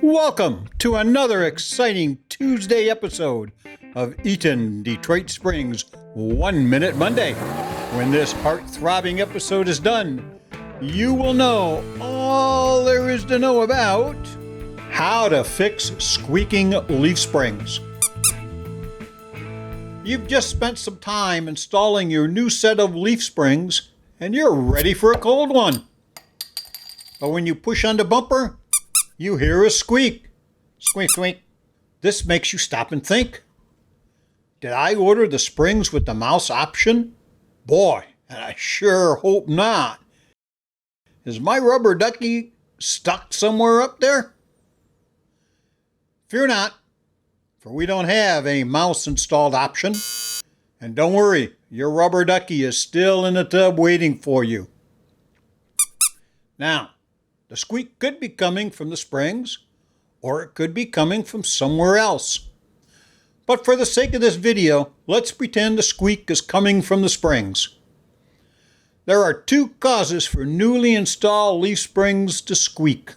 Welcome to another exciting Tuesday episode of Eaton Detroit Springs 1 Minute Monday. When this heart-throbbing episode is done, you will know all there is to know about how to fix squeaking leaf springs. You've just spent some time installing your new set of leaf springs and you're ready for a cold one. But when you push on the bumper, you hear a squeak. Squeak, squeak. This makes you stop and think. Did I order the springs with the mouse option? Boy, and I sure hope not. Is my rubber ducky stuck somewhere up there? Fear not, for we don't have a mouse installed option. And don't worry, your rubber ducky is still in the tub waiting for you. Now, the squeak could be coming from the springs, or it could be coming from somewhere else. But for the sake of this video, let's pretend the squeak is coming from the springs. There are two causes for newly installed leaf springs to squeak,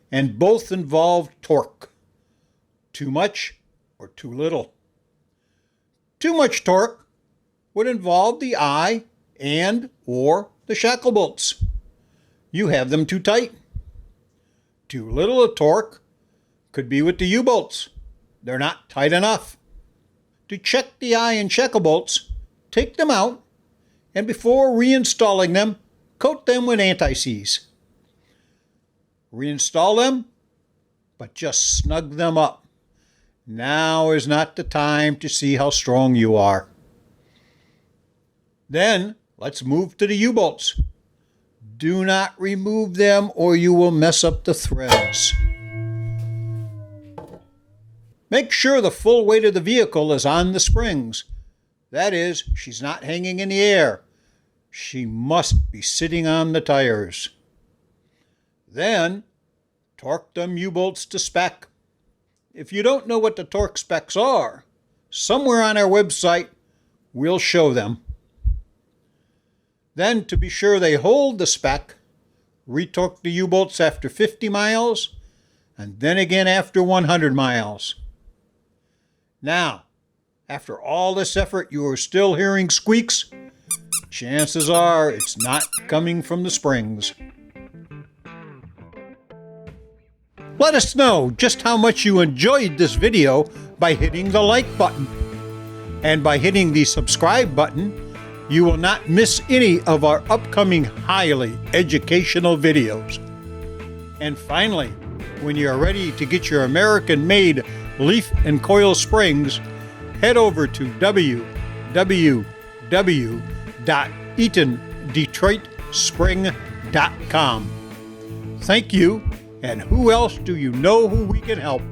and both involve torque. Too much or too little. Too much torque would involve the eye and or the shackle bolts. You have them too tight. Too little of torque could be with the U-bolts. They're not tight enough. To check the eye and shackle bolts, take them out, and before reinstalling them, coat them with anti-seize. Reinstall them, but just snug them up. Now is not the time to see how strong you are. Then, let's move to the U-bolts. Do not remove them or you will mess up the threads. Make sure the full weight of the vehicle is on the springs. That is, she's not hanging in the air. She must be sitting on the tires. Then, torque them U-bolts to spec. If you don't know what the torque specs are, somewhere on our website, we'll show them. Then, to be sure they hold the spec, retorque the U-bolts after 50 miles, and then again after 100 miles. Now, after all this effort, you are still hearing squeaks. Chances are it's not coming from the springs. Let us know just how much you enjoyed this video by hitting the like button. And by hitting the subscribe button, you will not miss any of our upcoming highly educational videos. And finally, when you are ready to get your American-made leaf and coil springs, head over to www.eatondetroitspring.com. Thank you, and who else do you know who we can help?